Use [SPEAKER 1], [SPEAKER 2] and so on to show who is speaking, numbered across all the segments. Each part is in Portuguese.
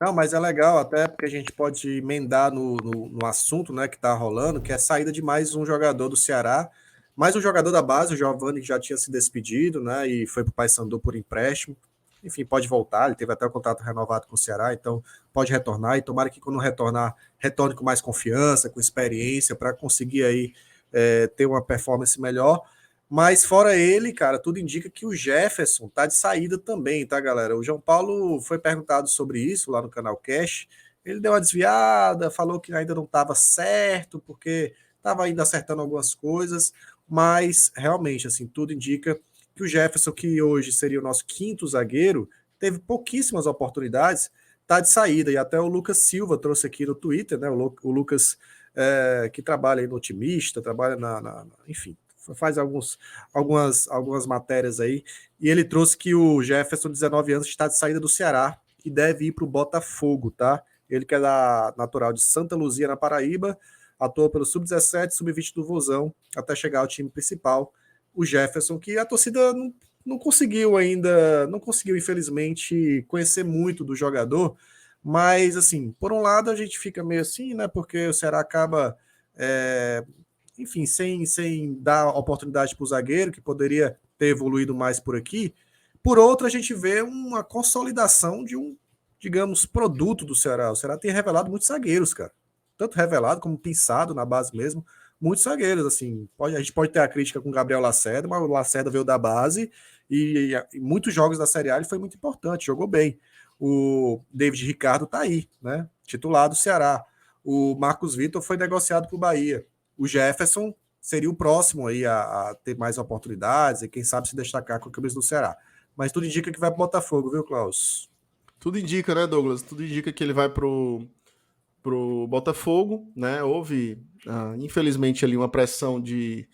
[SPEAKER 1] Não, mas é legal até porque a gente pode emendar no assunto, né, que está rolando, que é a saída de mais um jogador do Ceará, mais um jogador da base, o Giovani, que já tinha se despedido, né, e foi para o Paysandu por empréstimo. Enfim, pode voltar, ele teve até o contrato renovado com o Ceará, então pode retornar, e tomara que quando retornar, retorne com mais confiança, com experiência, para conseguir aí ter uma performance melhor. Mas fora ele, cara, tudo indica que o Jefferson tá de saída também, tá, galera? O João Paulo foi perguntado sobre isso lá no canal Cash. Ele deu uma desviada, falou que ainda não estava certo, porque estava ainda acertando algumas coisas, mas realmente, assim, tudo indica que o Jefferson, que hoje seria o nosso quinto zagueiro, teve pouquíssimas oportunidades, tá de saída. E até o Lucas Silva trouxe aqui no Twitter, né? O Lucas, que trabalha aí no Otimista, trabalha enfim, faz algumas matérias aí, e ele trouxe que o Jefferson, 19 anos, está de saída do Ceará e deve ir para o Botafogo, tá? Ele que é natural de Santa Luzia, na Paraíba, atua pelo Sub-17, Sub-20 do Vozão, até chegar ao time principal. O Jefferson, que a torcida não conseguiu ainda, não conseguiu, infelizmente, conhecer muito do jogador, mas, assim, por um lado a gente fica meio assim, né, porque o Ceará acaba enfim, sem dar oportunidade para o zagueiro, que poderia ter evoluído mais por aqui. Por outro, a gente vê uma consolidação de um, digamos, produto do Ceará. O Ceará tem revelado muitos zagueiros, cara. Tanto revelado como pensado na base mesmo. Muitos zagueiros, assim. A gente pode ter a crítica com o Gabriel Lacerda, mas o Lacerda veio da base e muitos jogos da Série A ele foi muito importante, jogou bem. O David Ricardo tá aí, né? Titular do Ceará. O Marcos Vitor foi negociado para o Bahia. O Jefferson seria o próximo aí a ter mais oportunidades e quem sabe se destacar com a camisa do Ceará. Mas tudo indica que vai para o Botafogo, viu, Klaus?
[SPEAKER 2] Tudo indica, né, Douglas? Tudo indica que ele vai pro Botafogo, né? Houve, infelizmente, ali uma pressão de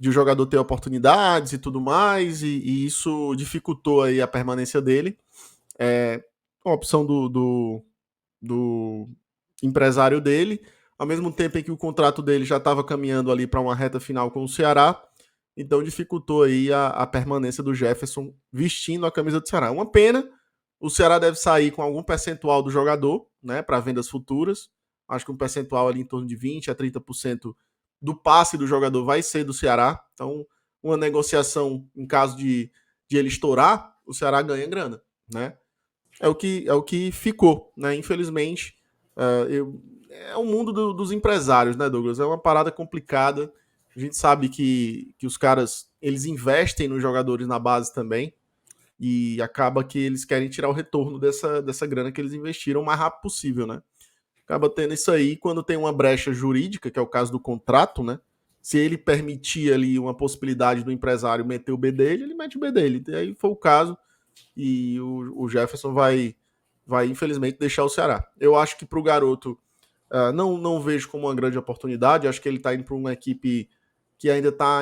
[SPEAKER 2] o jogador ter oportunidades e tudo mais, e isso dificultou aí a permanência dele. É uma opção do empresário dele, ao mesmo tempo em que o contrato dele já estava caminhando ali para uma reta final com o Ceará, então dificultou aí a permanência do Jefferson vestindo a camisa do Ceará. Uma pena, o Ceará deve sair com algum percentual do jogador, né, para vendas futuras. Acho que um percentual ali em torno de 20 a 30% do passe do jogador vai ser do Ceará. Então, uma negociação em caso de ele estourar, o Ceará ganha grana, né? É o que ficou, né? Infelizmente, é o mundo dos empresários, né, Douglas? É uma parada complicada. A gente sabe que os caras eles investem nos jogadores na base também e acaba que eles querem tirar o retorno dessa grana que eles investiram o mais rápido possível, né? Acaba tendo isso aí quando tem uma brecha jurídica, que é o caso do contrato, né? Se ele permitir ali uma possibilidade do empresário meter o B dele, ele mete o B dele. E aí foi o caso e o Jefferson vai infelizmente deixar o Ceará. Eu acho que para o garoto não vejo como uma grande oportunidade. Acho que ele está indo para uma equipe que ainda está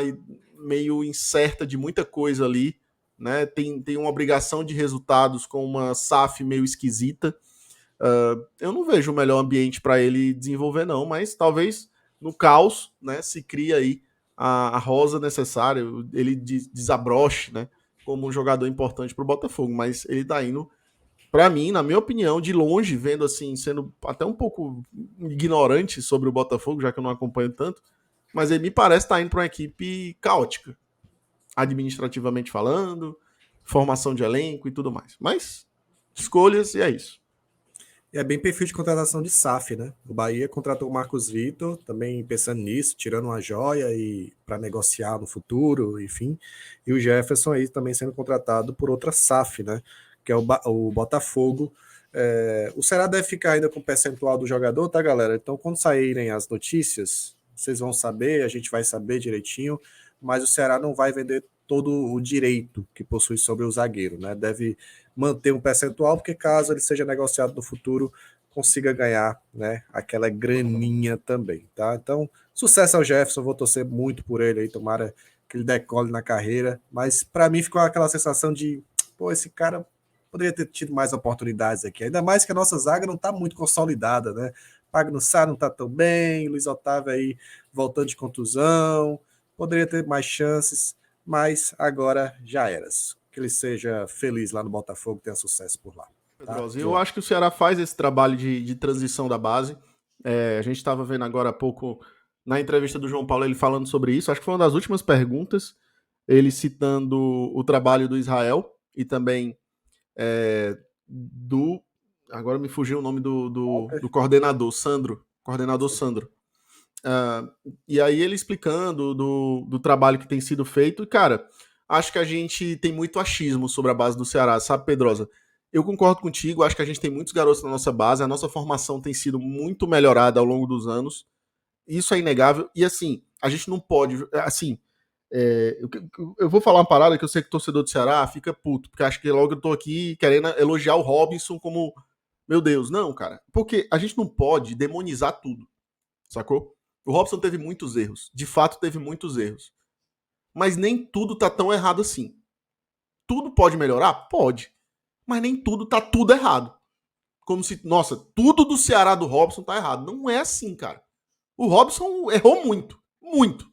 [SPEAKER 2] meio incerta de muita coisa ali, né? Tem uma obrigação de resultados com uma SAF meio esquisita. Eu não vejo o melhor ambiente para ele desenvolver, não, mas talvez no caos, né, se cria aí a rosa necessária, ele desabroche, né, como um jogador importante para o Botafogo, mas ele tá indo, para mim, na minha opinião, de longe, vendo assim, sendo até um pouco ignorante sobre o Botafogo, já que eu não acompanho tanto, mas ele me parece estar indo para uma equipe caótica, administrativamente falando, formação de elenco e tudo mais. Mas escolhas e é isso.
[SPEAKER 1] É bem perfil de contratação de SAF, né? O Bahia contratou o Marcos Vitor, também pensando nisso, tirando uma joia e para negociar no futuro, enfim. E o Jefferson aí também sendo contratado por outra SAF, né? Que é o Botafogo. O Ceará deve ficar ainda com o percentual do jogador, tá, galera? Então, quando saírem as notícias, vocês vão saber, a gente vai saber direitinho, mas o Ceará não vai vender todo o direito que possui sobre o zagueiro, né? Deve manter um percentual, porque caso ele seja negociado no futuro, consiga ganhar, né, aquela graninha também, tá? Então, sucesso ao Jefferson, vou torcer muito por ele aí, tomara que ele decole na carreira, mas para mim ficou aquela sensação de, pô, esse cara poderia ter tido mais oportunidades aqui, ainda mais que a nossa zaga não está muito consolidada, né? Pagno Sá não está tão bem, Luiz Otávio aí voltando de contusão, poderia ter mais chances, mas agora já eras. Que ele seja feliz lá no Botafogo, tenha sucesso por lá.
[SPEAKER 2] Pedrosa. Eu acho que o Ceará faz esse trabalho de transição da base. A gente estava vendo agora há pouco, na entrevista do João Paulo, ele falando sobre isso. Acho que foi uma das últimas perguntas, ele citando o trabalho do Israel e também do... Agora me fugiu o nome do coordenador, Sandro. Coordenador Sandro. E aí ele explicando do trabalho que tem sido feito. E, cara, acho que a gente tem muito achismo sobre a base do Ceará, sabe, Pedrosa? Eu concordo contigo, acho que a gente tem muitos garotos na nossa base, a nossa formação tem sido muito melhorada ao longo dos anos. Isso é inegável. E, assim, a gente não pode... Assim, eu vou falar uma parada que eu sei que o torcedor do Ceará fica puto, porque acho que logo eu tô aqui querendo elogiar o Robinson como... Meu Deus, não, cara. Porque a gente não pode demonizar tudo, sacou? O Robson teve muitos erros. De fato, teve muitos erros. Mas nem tudo tá tão errado assim. Tudo pode melhorar? Pode. Mas nem tudo tá tudo errado. Como se, nossa, tudo do Ceará do Robson tá errado. Não é assim, cara. O Robson errou muito. Muito.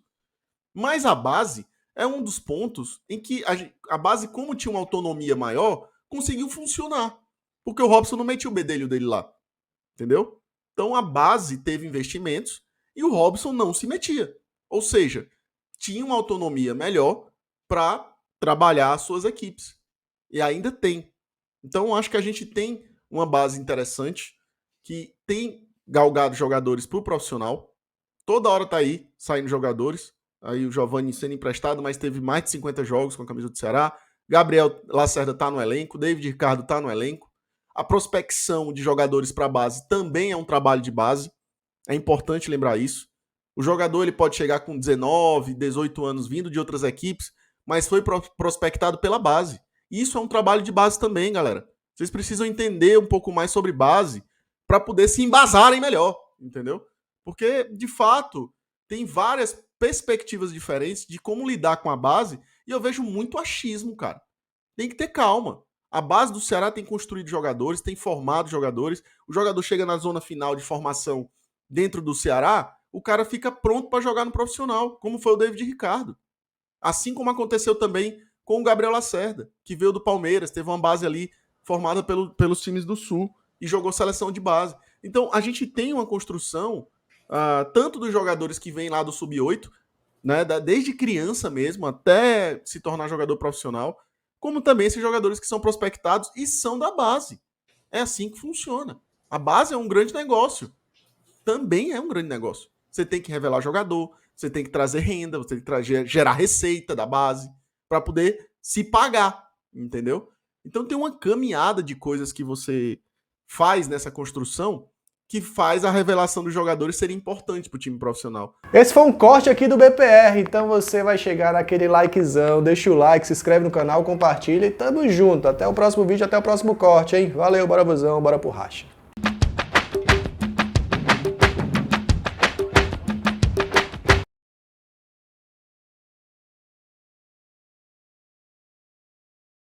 [SPEAKER 2] Mas a base é um dos pontos em que a base, como tinha uma autonomia maior, conseguiu funcionar. Porque o Robson não metia o bedelho dele lá. Entendeu? Então a base teve investimentos e o Robson não se metia. Ou seja, tinha uma autonomia melhor para trabalhar as suas equipes. E ainda tem. Então acho que a gente tem uma base interessante que tem galgado jogadores para o profissional. Toda hora tá aí saindo jogadores. Aí o Giovani sendo emprestado, mas teve mais de 50 jogos com a camisa do Ceará. Gabriel Lacerda tá no elenco. David Ricardo tá no elenco. A prospecção de jogadores para a base também é um trabalho de base. É importante lembrar isso. O jogador ele pode chegar com 19, 18 anos vindo de outras equipes, mas foi prospectado pela base. Isso é um trabalho de base também, galera. Vocês precisam entender um pouco mais sobre base para poder se embasarem melhor, entendeu? Porque, de fato, tem várias perspectivas diferentes de como lidar com a base e eu vejo muito achismo, cara. Tem que ter calma. A base do Ceará tem construído jogadores, tem formado jogadores. O jogador chega na zona final de formação dentro do Ceará, o cara fica pronto para jogar no profissional, como foi o David Ricardo. Assim como aconteceu também com o Gabriel Lacerda, que veio do Palmeiras, teve uma base ali formada pelos times do Sul e jogou seleção de base. Então, a gente tem uma construção, tanto dos jogadores que vêm lá do Sub-8, né, desde criança mesmo, até se tornar jogador profissional, como também esses jogadores que são prospectados e são da base. É assim que funciona. A base é um grande negócio. Também é um grande negócio. Você tem que revelar jogador, você tem que trazer renda, você tem que gerar receita da base para poder se pagar, entendeu? Então tem uma caminhada de coisas que você faz nessa construção que faz a revelação dos jogadores ser importante para o time profissional.
[SPEAKER 3] Esse foi um corte aqui do BPR, então você vai chegar naquele likezão, deixa o like, se inscreve no canal, compartilha e tamo junto. Até o próximo vídeo, até o próximo corte, hein? Valeu, bora Vozão, bora pro racha.